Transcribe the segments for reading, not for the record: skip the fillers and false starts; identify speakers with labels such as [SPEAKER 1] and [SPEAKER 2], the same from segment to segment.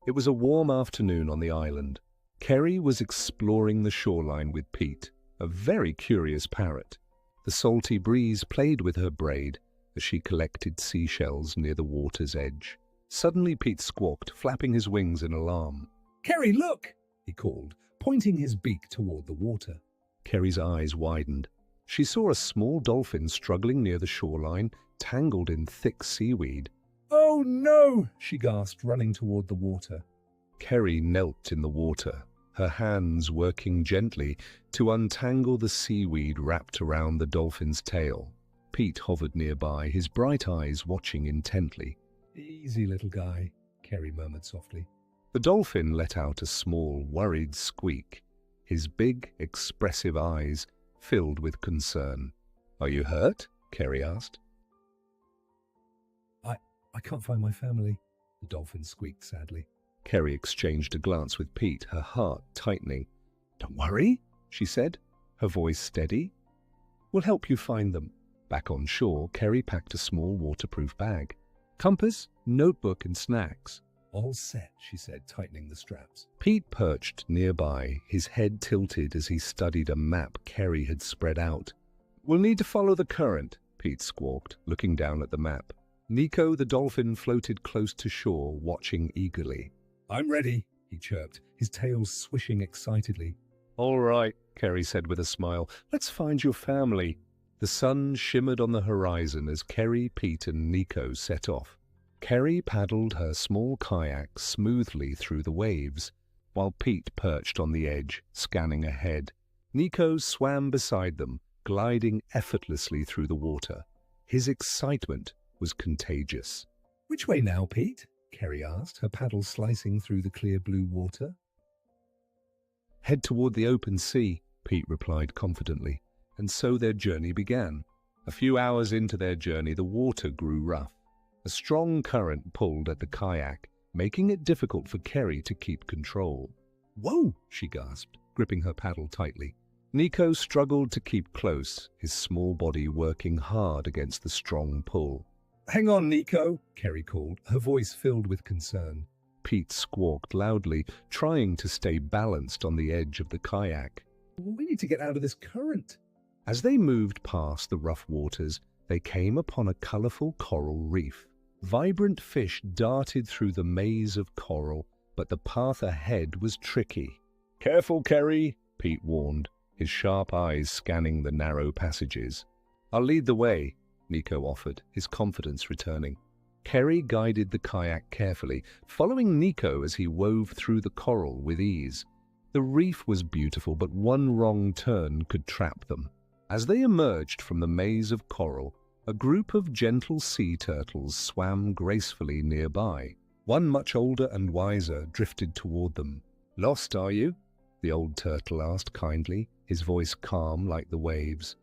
[SPEAKER 1] It was a warm afternoon on the island. Kerry was exploring the shoreline with Pete, a very curious parrot. The salty breeze played with her braid as she collected seashells near the water's edge. Suddenly Pete squawked, flapping his wings in alarm.
[SPEAKER 2] "Kerry, look!" he called, pointing his beak toward the water.
[SPEAKER 1] Kerry's eyes widened. She saw a small dolphin struggling near the shoreline, tangled in thick seaweed.
[SPEAKER 2] "Oh no!" she gasped, running toward the water.
[SPEAKER 1] Kerry knelt in the water, her hands working gently to untangle the seaweed wrapped around the dolphin's tail. Pete hovered nearby, his bright eyes watching intently.
[SPEAKER 2] "Easy, little guy," Kerry murmured softly.
[SPEAKER 1] The dolphin let out a small, worried squeak, his big, expressive eyes filled with concern. "Are you hurt?" Kerry asked.
[SPEAKER 2] I can't find my family," the dolphin squeaked sadly.
[SPEAKER 1] Kerry exchanged a glance with Pete, her heart tightening. "Don't worry," she said, her voice steady. "We'll help you find them." Back on shore, Kerry packed a small waterproof bag. "Compass, notebook and snacks."
[SPEAKER 2] "All set," she said, tightening the straps.
[SPEAKER 1] Pete perched nearby, his head tilted as he studied a map Kerry had spread out. "We'll need to follow the current," Pete squawked, looking down at the map. Niko the dolphin floated close to shore, watching eagerly.
[SPEAKER 2] "I'm ready," he chirped, his tail swishing excitedly.
[SPEAKER 1] "All right," Kerry said with a smile. "Let's find your family." The sun shimmered on the horizon as Kerry, Pete and Niko set off. Kerry paddled her small kayak smoothly through the waves, while Pete perched on the edge, scanning ahead. Niko swam beside them, gliding effortlessly through the water. His excitement was contagious.
[SPEAKER 2] "Which way now, Pete?" Kerry asked, her paddle slicing through the clear blue water.
[SPEAKER 1] "Head toward the open sea," Pete replied confidently, and so their journey began. A few hours into their journey, the water grew rough. A strong current pulled at the kayak, making it difficult for Kerry to keep control.
[SPEAKER 2] "Whoa!"
[SPEAKER 1] she gasped, gripping her paddle tightly. Niko struggled to keep close, his small body working hard against the strong pull.
[SPEAKER 2] "Hang on, Niko," Kerry called, her voice filled with concern.
[SPEAKER 1] Pete squawked loudly, trying to stay balanced on the edge of the kayak.
[SPEAKER 2] "We need to get out of this current."
[SPEAKER 1] As they moved past the rough waters, they came upon a colorful coral reef. Vibrant fish darted through the maze of coral, but the path ahead was tricky. "Careful, Kerry," Pete warned, his sharp eyes scanning the narrow passages. "I'll lead the way," Niko offered, his confidence returning. Kerry guided the kayak carefully, following Niko as he wove through the coral with ease. The reef was beautiful, but one wrong turn could trap them. As they emerged from the maze of coral, a group of gentle sea turtles swam gracefully nearby. One much older and wiser drifted toward them. "Lost, are you?" the old turtle asked kindly, his voice calm like the waves.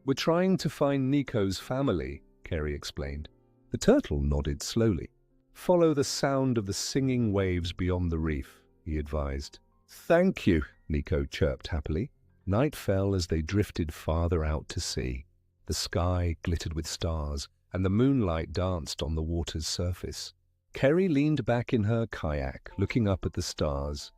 [SPEAKER 1] "We're trying to find Niko's family," Kerry explained. The turtle nodded slowly. "Follow the sound of the singing waves beyond the reef," he advised. "Thank you," Niko chirped happily. Night fell as they drifted farther out to sea. The sky glittered with stars, and the moonlight danced on the water's surface. Kerry leaned back in her kayak, looking up at the stars.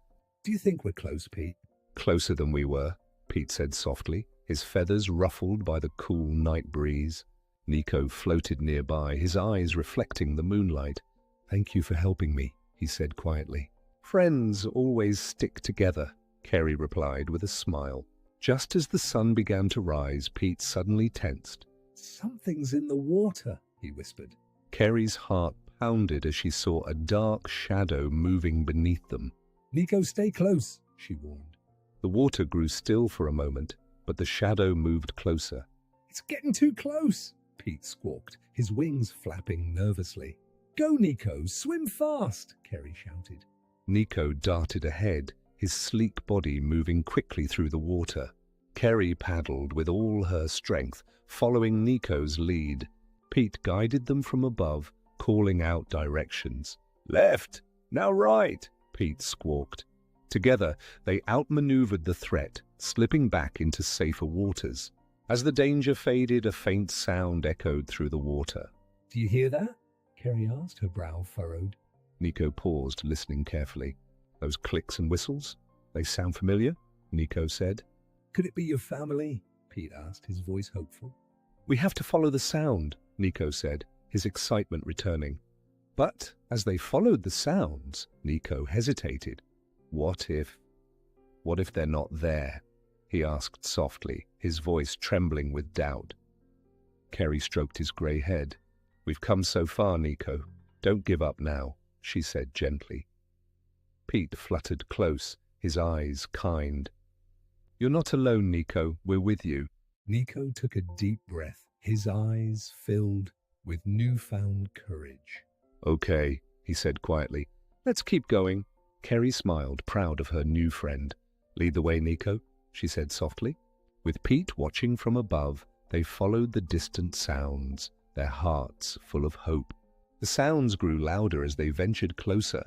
[SPEAKER 2] "Do you think we're close, Pete?"
[SPEAKER 1] "Closer than we were," Pete said softly, his feathers ruffled by the cool night breeze. Niko floated nearby, his eyes reflecting the moonlight. "Thank you for helping me," he said quietly. "Friends always stick together," Kerry replied with a smile. Just as the sun began to rise, Pete suddenly tensed.
[SPEAKER 2] "Something's in the water," he whispered.
[SPEAKER 1] Kerry's heart pounded as she saw a dark shadow moving beneath them.
[SPEAKER 2] "Niko, stay close," she warned.
[SPEAKER 1] The water grew still for a moment, but the shadow moved closer.
[SPEAKER 2] "It's getting too close," Pete squawked, his wings flapping nervously. "Go, Niko, swim fast," Kerry shouted.
[SPEAKER 1] Niko darted ahead, his sleek body moving quickly through the water. Kerry paddled with all her strength, following Niko's lead. Pete guided them from above, calling out directions. "Left, now right," Pete squawked. Together, they outmaneuvered the threat, slipping back into safer waters. As the danger faded, a faint sound echoed through the water.
[SPEAKER 2] "Do you hear that?" Kerry asked, her brow furrowed.
[SPEAKER 1] Niko paused, listening carefully. Those clicks and whistles? They sound familiar, Niko said.
[SPEAKER 2] Could it be your family? Pete asked, his voice hopeful.
[SPEAKER 1] We have to follow the sound, Niko said, his excitement returning. But as they followed the sounds, Niko hesitated. What if they're not there? He asked softly, his voice trembling with doubt. Kerry stroked his grey head. We've come so far, Niko. Don't give up now, she said gently. Pete fluttered close, his eyes kind. You're not alone, Niko. We're with you.
[SPEAKER 2] Niko took a deep breath, his eyes filled with newfound courage.
[SPEAKER 1] Okay, he said quietly. Let's keep going. Kerry smiled, proud of her new friend. Lead the way, Niko, she said softly. With Pete watching from above, they followed the distant sounds, their hearts full of hope. The sounds grew louder as they ventured closer.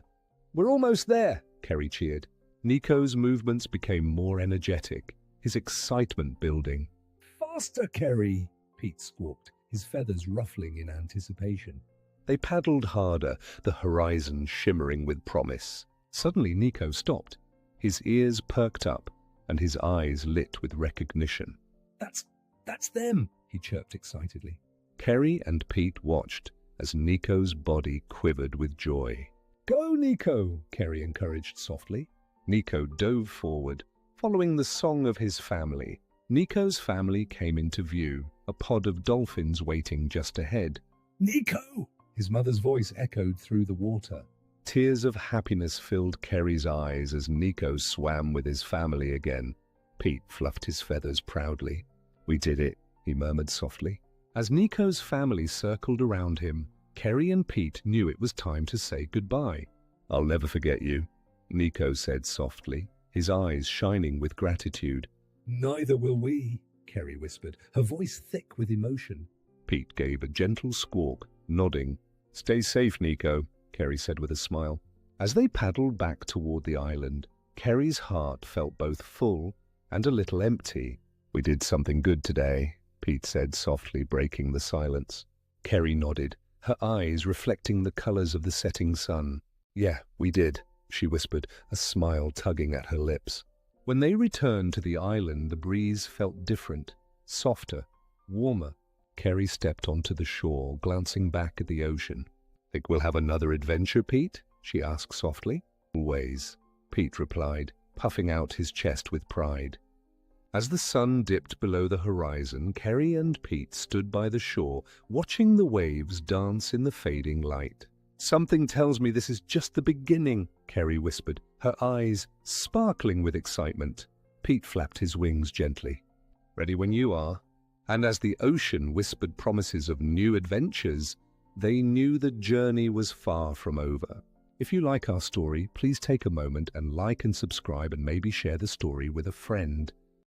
[SPEAKER 1] We're almost there, Kerry cheered. Niko's movements became more energetic, his excitement building.
[SPEAKER 2] Faster, Kerry, Pete squawked, his feathers ruffling in anticipation.
[SPEAKER 1] They paddled harder, the horizon shimmering with promise. Suddenly Niko stopped. His ears perked up, and his eyes lit with recognition.
[SPEAKER 2] That's them, he chirped excitedly.
[SPEAKER 1] Kerry and Pete watched as Niko's body quivered with joy.
[SPEAKER 2] Go, Niko, Kerry encouraged softly.
[SPEAKER 1] Niko dove forward, following the song of his family. Niko's family came into view, a pod of dolphins waiting just ahead.
[SPEAKER 2] Niko! His mother's voice echoed through the water.
[SPEAKER 1] Tears of happiness filled Kerry's eyes as Niko swam with his family again. Pete fluffed his feathers proudly. We did it, he murmured softly. As Niko's family circled around him, Kerry and Pete knew it was time to say goodbye. I'll never forget you, Niko said softly, his eyes shining with gratitude.
[SPEAKER 2] Neither will we, Kerry whispered, her voice thick with emotion.
[SPEAKER 1] Pete gave a gentle squawk, nodding. Stay safe, Niko, Kerry said with a smile. As they paddled back toward the island, Kerry's heart felt both full and a little empty. We did something good today, Pete said softly, breaking the silence. Kerry nodded, her eyes reflecting the colors of the setting sun. Yeah, we did, she whispered, a smile tugging at her lips. When they returned to the island, the breeze felt different, softer, warmer. Kerry stepped onto the shore, glancing back at the ocean. Think we'll have another adventure, Pete? She asked softly. Always, Pete replied, puffing out his chest with pride. As the sun dipped below the horizon, Kerry and Pete stood by the shore, watching the waves dance in the fading light. Something tells me this is just the beginning, Kerry whispered, her eyes sparkling with excitement. Pete flapped his wings gently. Ready when you are. And as the ocean whispered promises of new adventures, they knew the journey was far from over. If you like our story, please take a moment and like and subscribe and maybe share the story with a friend.